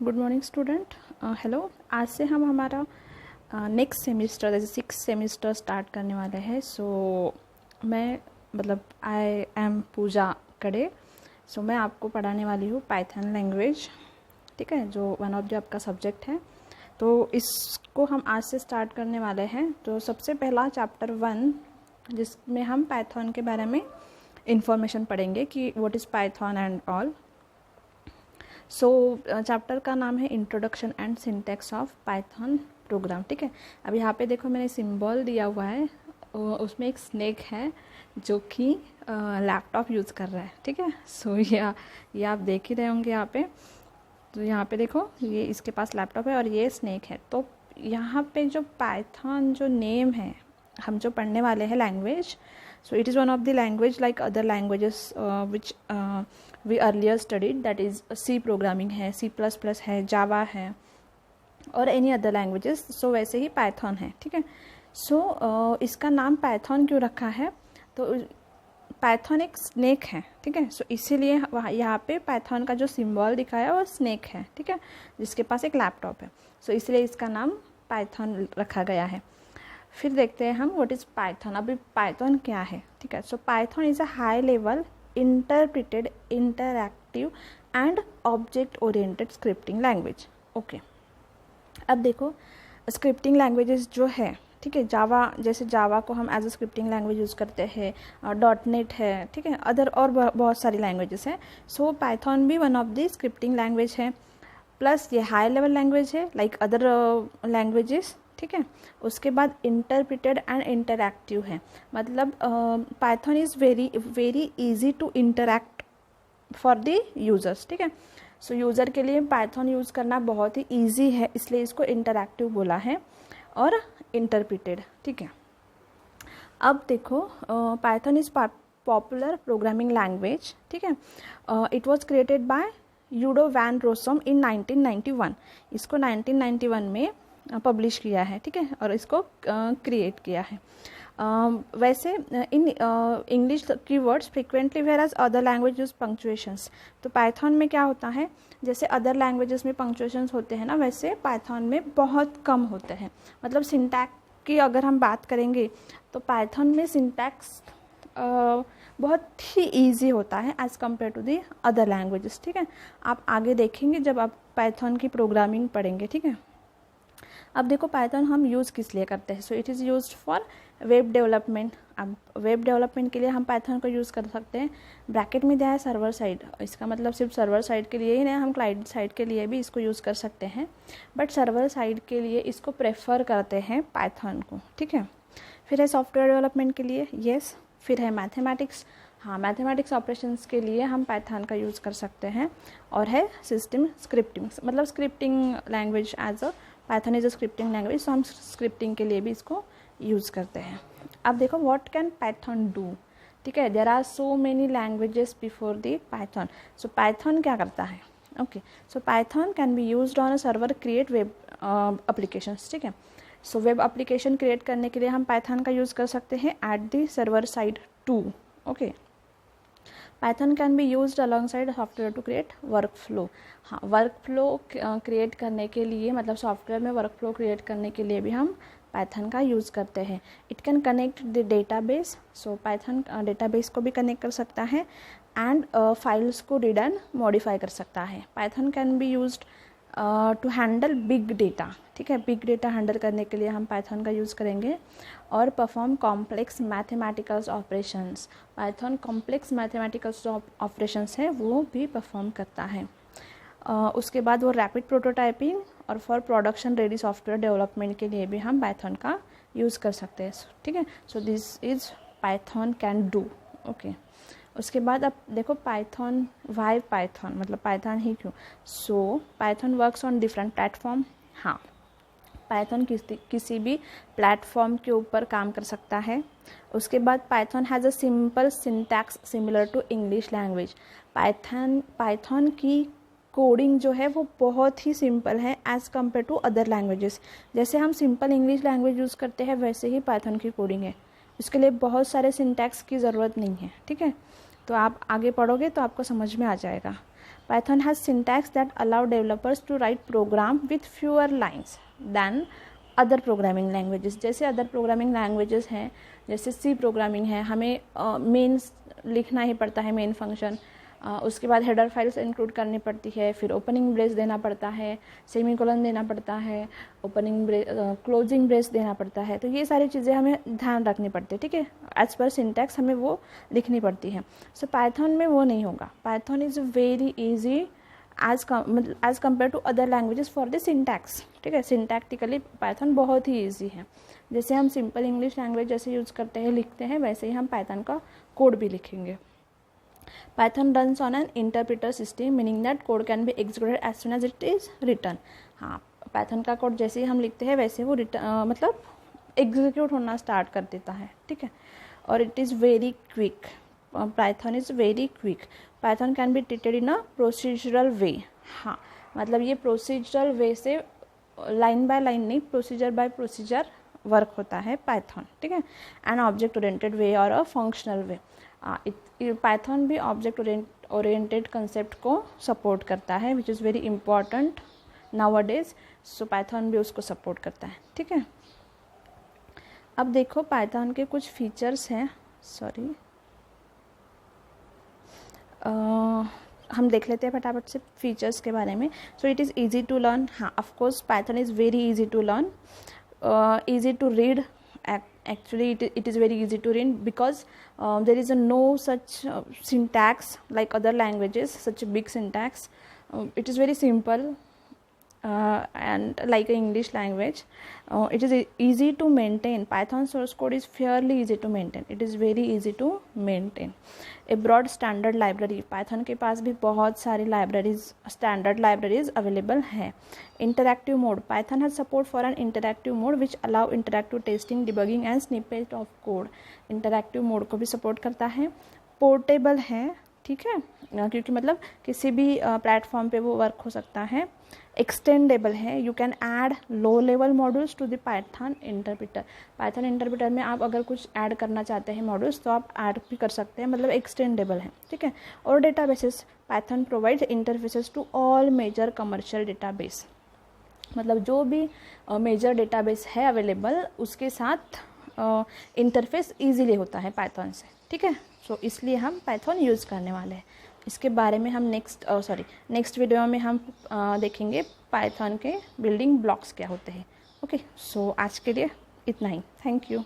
Good morning student. Hello. आज से हम हमारा नेक्स्ट सेमिस्टर जैसे 6th सेमिस्टर स्टार्ट करने वाले हैं। आई एम पूजा कड़े। मैं आपको पढ़ाने वाली हूँ पाइथन लैंग्वेज, ठीक है, जो वन ऑफ द आपका सब्जेक्ट है। तो इसको हम आज से स्टार्ट करने वाले हैं। तो सबसे पहला चैप्टर 1, जिसमें हम पाइथन के बारे में इंफॉर्मेशन पढ़ेंगे कि what is Python and all. Chapter का नाम है introduction and syntax of Python programme, ठीक है। अब यहाँ पे देखो मैंने सिंबल दिया हुआ है, उसमें एक स्नेक है जो कि लैपटॉप यूज़ कर रहा है, ठीक है। ये आप देख ही रहे होंगे यहाँ पे। तो यहाँ पे देखो ये इसके पास लैपटॉप है और ये स्नेक है। तो यहाँ पे जो पाइथन जो नेम है हम जो पढ़ने वाले हैं language, so it is one of the language like other languages which we earlier studied, that is C programming है, C++ है, जावा है और एनी अदर लैंग्वेजेस। सो वैसे ही पाइथन है, ठीक है। इसका नाम पाइथन क्यों रखा है? तो पाइथन एक स्नेक है, ठीक है। इसीलिए यहाँ पे पाइथन का जो सिंबल दिखा है वो स्नेक है, ठीक है, जिसके पास एक लैपटॉप है। इसलिए इसका नाम पाइथन रखा गया है। फिर देखते हैं हम व्हाट इज़ पाइथन। अभी पाइथन क्या है, ठीक है। Python is a high level interpreted, interactive and object oriented scripting language. Okay, अब देखो स्क्रिप्टिंग लैंग्वेजेस जो है, ठीक है, जावा को हम as a scripting language use करते हैं, .NET है, ठीक है, अदर और बहुत सारी लैंग्वेजेस हैं। पाइथन भी one of the scripting language है, प्लस ये हाई लेवल लैंग्वेज है लाइक अदर लैंग्वेजेस, ठीक है। उसके बाद इंटरप्रिटेड एंड इंटरैक्टिव है, मतलब Python is very easy to interact for the users, ठीक है। यूज़र के लिए पाइथन यूज़ करना बहुत ही ईजी है, इसलिए इसको इंटरैक्टिव बोला है और इंटरप्रिटेड, ठीक है। अब देखो Python is popular programming language, ठीक है। It was created by Guido van Rossum in 1991। इसको 1991 में पब्लिश किया है, ठीक है, और इसको क्रिएट किया है। वैसे इन English keywords frequently whereas other language use punctuations. तो पाइथन में क्या होता है, जैसे अदर लैंग्वेजेस में पंक्चुएशंस होते हैं ना, वैसे पाइथन में बहुत कम होते हैं। मतलब सिंटैक्स की अगर हम बात करेंगे तो पाइथन में सिंटैक्स बहुत ही ईजी होता है as compare to the other languages, ठीक है। आप आगे देखेंगे जब आप पाइथन की प्रोग्रामिंग पढ़ेंगे, ठीक है। अब देखो पाइथन हम यूज़ किस लिए करते हैं। It is used for web development. अब वेब डेवलपमेंट के लिए हम पाइथन को यूज़ कर सकते हैं। ब्रैकेट में दिया है सर्वर साइड, इसका मतलब सिर्फ सर्वर साइड के लिए ही नहीं, हम क्लाइंट साइड के लिए भी इसको यूज़ कर सकते हैं, बट सर्वर साइड के लिए इसको प्रेफर करते हैं पाइथन को, ठीक है। फिर है सॉफ्टवेयर डेवलपमेंट के लिए, येस। फिर है मैथमेटिक्स, हाँ, मैथमेटिक्स ऑपरेशंस के लिए हम पाइथन का यूज़ कर सकते हैं। और है सिस्टम स्क्रिप्टिंग, मतलब scripting language as a Python is a scripting language, हम स्क्रिप्टिंग के लिए भी इसको यूज़ करते हैं। अब देखो व्हाट कैन पाइथन डू, ठीक है। There are so many languages before the Python. Python क्या करता है, okay. Python can be used on a server create web applications, ठीक है। वेब एप्लीकेशन क्रिएट करने के लिए हम पाइथन का यूज़ कर सकते हैं at the server side too, okay. Python can be used alongside software to create work flow. हाँ, वर्क फ्लो क्रिएट करने के लिए, मतलब सॉफ्टवेयर में वर्क फ्लो क्रिएट करने के लिए भी हम पाइथन का यूज़ करते हैं। It can connect the database, Python database को भी कनेक्ट कर सकता है एंड फाइल्स को रीड एंड मॉडिफाई कर सकता है। Python can be used to handle big data, ठीक है। बिग डेटा हैंडल करने के लिए हम पाइथन का यूज़ करेंगे। और perform complex mathematicals operations, Python complex mathematicals operations है वो भी परफॉर्म करता है। उसके बाद वो रैपिड प्रोटोटाइपिंग और for production ready software development के लिए भी हम पाइथन का यूज़ कर सकते हैं, ठीक है। This is Python can do, okay. उसके बाद अब देखो पाइथन, वाई पाइथन, मतलब पाइथन ही क्यों। Python works on different platform. हाँ, पाइथन किसी भी प्लेटफॉर्म के ऊपर काम कर सकता है। उसके बाद Python has a simple syntax similar to English language. Python की कोडिंग जो है वो बहुत ही सिंपल है as compare to other languages. जैसे हम सिंपल इंग्लिश लैंग्वेज यूज़ करते हैं वैसे ही पाइथन की कोडिंग है। इसके लिए बहुत सारे सिंटैक्स की ज़रूरत नहीं है, ठीक है। तो आप आगे पढ़ोगे तो आपको समझ में आ जाएगा। Python has syntax that allow developers to write program with fewer lines than other programming languages. जैसे अदर प्रोग्रामिंग लैंग्वेजेस हैं, जैसे सी प्रोग्रामिंग है, हमें मेन लिखना ही पड़ता है, मेन फंक्शन, उसके बाद हेडर फाइल्स इंक्लूड करनी पड़ती है, फिर ओपनिंग ब्रेस देना पड़ता है, सेमीकोलन देना पड़ता है, ओपनिंग ब्रेस क्लोजिंग ब्रेस देना पड़ता है। तो ये सारी चीज़ें हमें ध्यान रखनी पड़ती है, ठीक है, एज पर सिंटैक्स हमें वो लिखनी पड़ती है। सो पाइथन में वो नहीं होगा। Python is very easy as compare to other languages for the syntax, ठीक है। सिंटैक्टिकली पाइथन बहुत ही ईजी है। जैसे हम सिंपल इंग्लिश लैंग्वेज जैसे यूज़ करते हैं, लिखते हैं, वैसे ही हम पाइथन का कोड भी लिखेंगे। Python runs on an interpreter system, meaning that code can be executed as soon as it is written. हाँ, पाइथन का कोड जैसे ही हम लिखते हैं वैसे वो मतलब एग्जीक्यूट होना स्टार्ट कर देता है, ठीक है। और it is very quick. Python is very quick. Python can be treated in a procedural way. हाँ, मतलब ये प्रोसीजरल वे से लाइन बाय लाइन नहीं, प्रोसीजर बाय प्रोसीजर वर्क होता है पाइथन, ठीक है। एन ऑब्जेक्ट ओरिएंटेड वे और अ फंक्शनल वे। पाइथन भी ऑब्जेक्ट ओरिएंटेड कंसेप्ट को सपोर्ट करता है, which is very important nowadays. So Python भी उसको सपोर्ट करता है, ठीक है। अब देखो पाइथन के कुछ फीचर्स हैं, हम देख लेते हैं फटाफट से फीचर्स के बारे में। So it is easy to learn. हाँ, of course Python is very easy to learn, easy to read. Actually it is very easy to read because there is no such syntax like other languages, such a big syntax. It is very simple and like a English language. It is easy to maintain. Python source code is fairly easy to maintain. It is very easy to maintain. A broad standard library. Python के पास भी बहुत सारी libraries, standard libraries available हैं. Interactive mode. Python has support for an interactive mode which allow interactive testing, debugging and snippet of code. Interactive mode को भी support करता है. Portable है, ठीक है, क्योंकि मतलब किसी भी प्लेटफॉर्म पे वो वर्क हो सकता है. एक्सटेंडेबल है. You can add low level modules to the Python interpreter. Python interpreter में आप अगर कुछ ऐड करना चाहते हैं मॉड्यूल्स तो आप ऐड भी कर सकते हैं, मतलब एक्सटेंडेबल है, ठीक है. और databases. Python provides interfaces to all major commercial database. मतलब जो भी मेजर डेटाबेस है अवेलेबल उसके साथ इंटरफेस ईजीली होता है पाइथन से, ठीक है. सो इसलिए हम पाइथन यूज़ करने वाले हैं. इसके बारे में हम नेक्स्ट वीडियो में हम देखेंगे पाइथन के बिल्डिंग ब्लॉक्स क्या होते हैं. ओके, सो आज के लिए इतना ही. Thank you.